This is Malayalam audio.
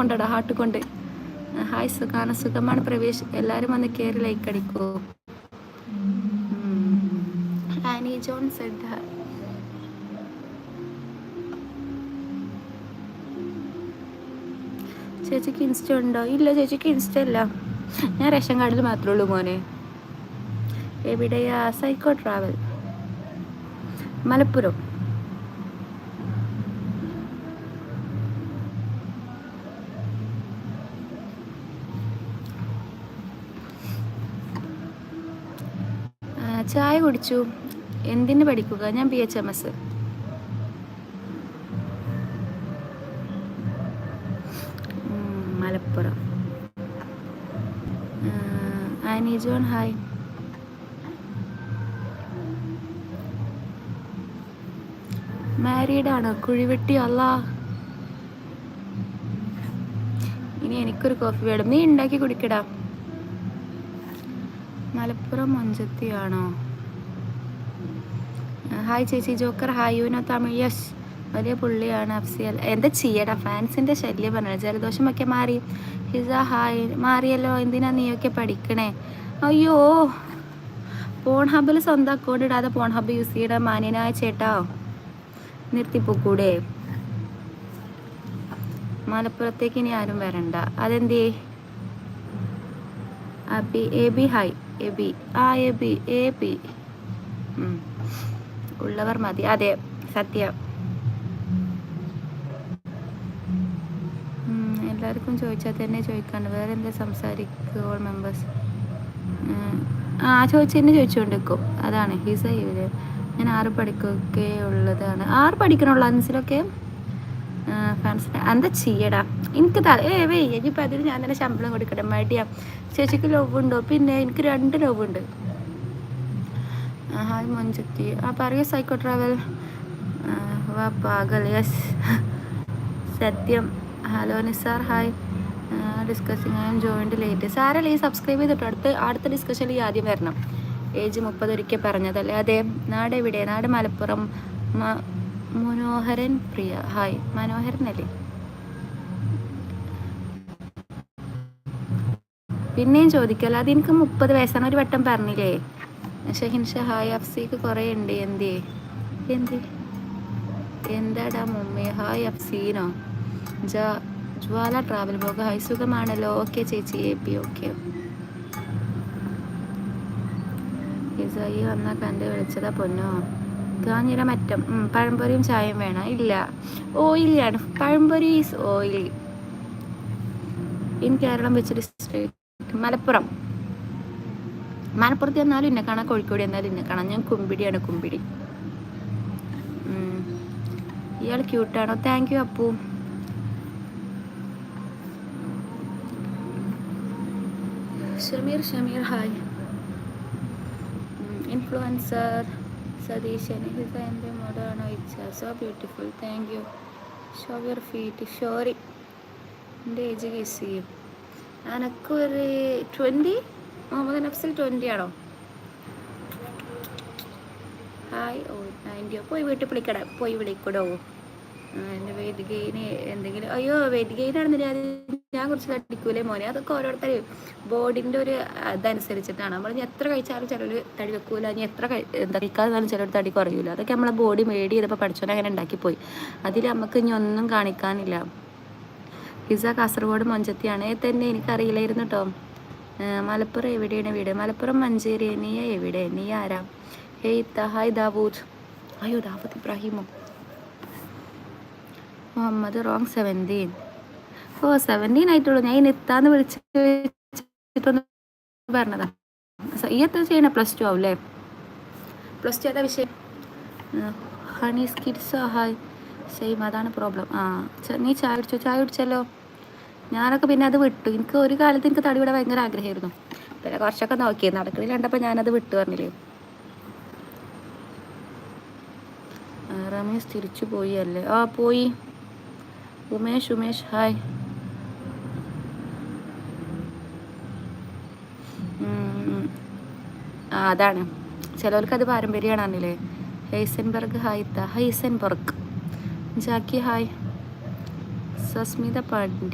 കൊണ്ടടാ, ഹാർട്ട് കൊണ്ട്. ഹായ് സുഖാണ്, സുഖമാണ് പ്രവേശ്. എല്ലാവരും വന്ന് കയറി ലൈക്ക് അടിക്കൂ. ആനി ജോൺ സെഡ് ചേച്ചിക്ക് ഇൻസ്റ്റ ഉണ്ടോ? ഇല്ല, ചേച്ചിക്ക് ഇൻസ്റ്റ ഇല്ല. ഞാൻ റേഷൻ കാർഡിൽ മാത്രമേ ഉള്ളൂ മോനെ. എവിടെയാ? Psycho travel, Malappuram. ചായ കുടിച്ചു. എന്തിന് പഠിക്കുക? ഞാൻ BHMS. മലപ്പുറം. ആനി ജോൺ ഹായ്. മാരീഡാണോ? കുഴിവെട്ടി അല്ല. ഇനി എനിക്കൊരു കോഫി വേണം. നീ ഉണ്ടാക്കി കുടിക്കടാ. മലപ്പുറം മഞ്ചത്തിയാണോ? ഹായ് ചേച്ചി joker hi. You know Tamil? Yes, വലിയ പുള്ളിയാണ് അഫ്സിയൽ. എന്താ ചെയ്യടാ, ഫാൻസിൻ്റെ ശല്യം പറഞ്ഞത്. ജലദോഷമൊക്കെ മാറി. ഹിസ ഹായ്. മാറിയല്ലോ. എന്തിനാ നീയൊക്കെ പഠിക്കണേ? അയ്യോ, പോൺ ഹബിൽ സ്വന്തം അക്കൗണ്ട് ഇടാതെ പോൺ ഹബ് യൂസ് ചെയ്യണ മാന്യനായ ചേട്ടാ, നിർത്തിപ്പോക്കൂടെ? മലപ്പുറത്തേക്ക് ഇനി ആരും വരണ്ട. അതെന്തേ? A B hi. A B ഉള്ളവർ മതി. അതെ, സത്യം. എല്ലാവർക്കും ചോദിച്ചാൽ തന്നെ ചോദിക്കാണ്ട് വേറെ എന്താ സംസാരിക്കുക? ഓൾ മെമ്പേഴ്സ് ചോദിച്ചതന്നെ ചോദിച്ചുകൊണ്ടിരിക്കും. അതാണ് ഹിസ. ഇവര് ഞാൻ 6 പഠിക്കൊക്കെ ഉള്ളതാണ്. 6 പഠിക്കണുള്ള അൻസിലൊക്കെ ഫാൻസിന് എന്താ ചെയ്യടാ. എനിക്ക് ഇനിയിപ്പോൾ അതിന് ഞാൻ തന്നെ ശമ്പളം കൊടുക്കട്ടെ. മടിയാ. ചേച്ചിക്ക് ലവ് ഉണ്ടോ? പിന്നെ എനിക്ക് 2 ലവ് ഉണ്ട്. ഹായ് മഞ്ചത്തി. പറയൂ സൈക്കോ ട്രാവൽ. വാ പാഗൽ. യെസ്, സത്യം. Hello Nisar hi. Discussing I am joined late. സാരല്ലേ, സബ്സ്ക്രൈബ് ചെയ്തിട്ട് അടുത്ത ഡിസ്കഷനിൽ ആദ്യം വരണം. ഏജ് 30 ഒരിക്കൽ പറഞ്ഞതല്ലേ? അതെ. നാട് എവിടെ? നാട് മലപ്പുറം. മനോഹരൻ പ്രിയ ഹായ്. മനോഹരനല്ലേ? പിന്നെയും ചോദിക്കല്ലോ. അത് എനിക്ക് 30 വയസ്സാണ്, ഒരു വട്ടം പറഞ്ഞില്ലേ? ഷഹിൻഷ ഹായ്. അഫ്സിക്ക് കുറേ ഉണ്ട്. എന്താടാ മുമ്മേ? ഹായ് അഫ്സീനോ. ജ്വാല ട്രാവൽ ബ്ലോഗ് ഹായ്. സുഖമാണല്ലോ? ഓക്കെ ചേച്ചി. AP okay. ഈ വന്നാൽ കണ്ട് വിളിച്ചതാ പൊന്നോ. കാഞ്ഞിര മറ്റം. പഴംപൊരിയും ചായയും വേണം. ഇല്ല, ഓയിലിയാണ്. പഴംപൊരി ഈസ് ഓയിലി. ഇൻ കേരളം വെച്ച് ഡിസ്ട്രിക്ട് മലപ്പുറത്ത് എന്നാലും ഇന്നെ കാണാം, കോഴിക്കോട് എന്നാലും ഇന്നെ കാണാം. ഞാൻ കുമ്പിടിയാണ്, കുമ്പിടി. ഇയാൾ ക്യൂട്ടാണോ? Thank you Appu. Shameer hi. Influencer Satheesan. Hisa എൻ്റെ മോഡാണോ? ഇച്ച so beautiful. Thank you. Show your feet. Sorry. എൻ്റെ ഏജ് ഗെസ് ചെയ്യും. എനക്കൊരു 20. മുഹമ്മദ് നഫ്സിൽ 20 ആണോ? ഹായ്. 90. പോയി വീട്ടിൽ വിളിക്കടോ. എൻ്റെ വെയിറ്റ് ഗെയിന് എന്തെങ്കിലും. അയ്യോ, വെയിറ്റ് ഗെയിൻ ആണെന്നില്ല. അത് ഞാൻ കുറച്ച് തടിക്കൂലേ മോനെ. അതൊക്കെ ഓരോരുത്തർ ബോഡിൻ്റെ ഒരു ഇതനുസരിച്ചിട്ടാണ്. നമ്മൾ ഇനി എത്ര കഴിച്ചാലും ചിലർ തടി വെക്കൂല, ഇനി എത്ര കഴിക്കാതെ ചിലർ തടി കുറയൂല. അതൊക്കെ നമ്മളെ ബോഡി മേഡ് ചെയ്തപ്പോൾ പഠിച്ചോനെ അങ്ങനെ ഉണ്ടാക്കിപ്പോയി. അതിൽ നമുക്ക് ഇനി ഒന്നും കാണിക്കാനില്ല. ഹിസ കാസർഗോഡ് മഞ്ചത്തിയാണ്. തന്നെ എനിക്കറിയില്ലായിരുന്നു കേട്ടോ. മലപ്പുറം എവിടെയാണ് വീട്? മലപ്പുറം മഞ്ചേരി. നീ എവിടെ? നീ ആരാ? ഹായ് ദാവൂദ്. അയ്യോ, ദാവൂദ് ഇബ്രാഹിമോ? മുഹമ്മദ് റോങ് 17. 17 ആയിട്ടുള്ളൂ. ഞാൻ ഇത്താന്ന് വിളിച്ചിട്ടൊന്ന് പറഞ്ഞതാ. ഈ എത്ര ചെയ്യണേ? +2 ആവുമല്ലേ? +2 ഏതാ വിഷയം? Honey skids hi. സെയിം, അതാണ് പ്രോബ്ലം. നീ ചായ കുടിച്ചല്ലോ. ഞാനൊക്കെ പിന്നെ അത് വിട്ടു. എനിക്ക് ഒരു കാലത്ത് എനിക്ക് തടി വിടാൻ ഭയങ്കര ആഗ്രഹമായിരുന്നു. പിന്നെ കുറച്ചൊക്കെ നോക്കിയത് നടക്കണില്ല കണ്ടപ്പോൾ ഞാനത് വിട്ടു പറഞ്ഞില്ലേ. റമീസ് തിരിച്ചു പോയി അല്ലേ? പോയി. ഉമേഷ് ഹായ്. അതാണ് ചിലവർക്ക് അത് പാരമ്പര്യമാണ് പറഞ്ഞില്ലേ. Heisenberg hi. Heisenberg. Jackie hi. Sasmita Pandya.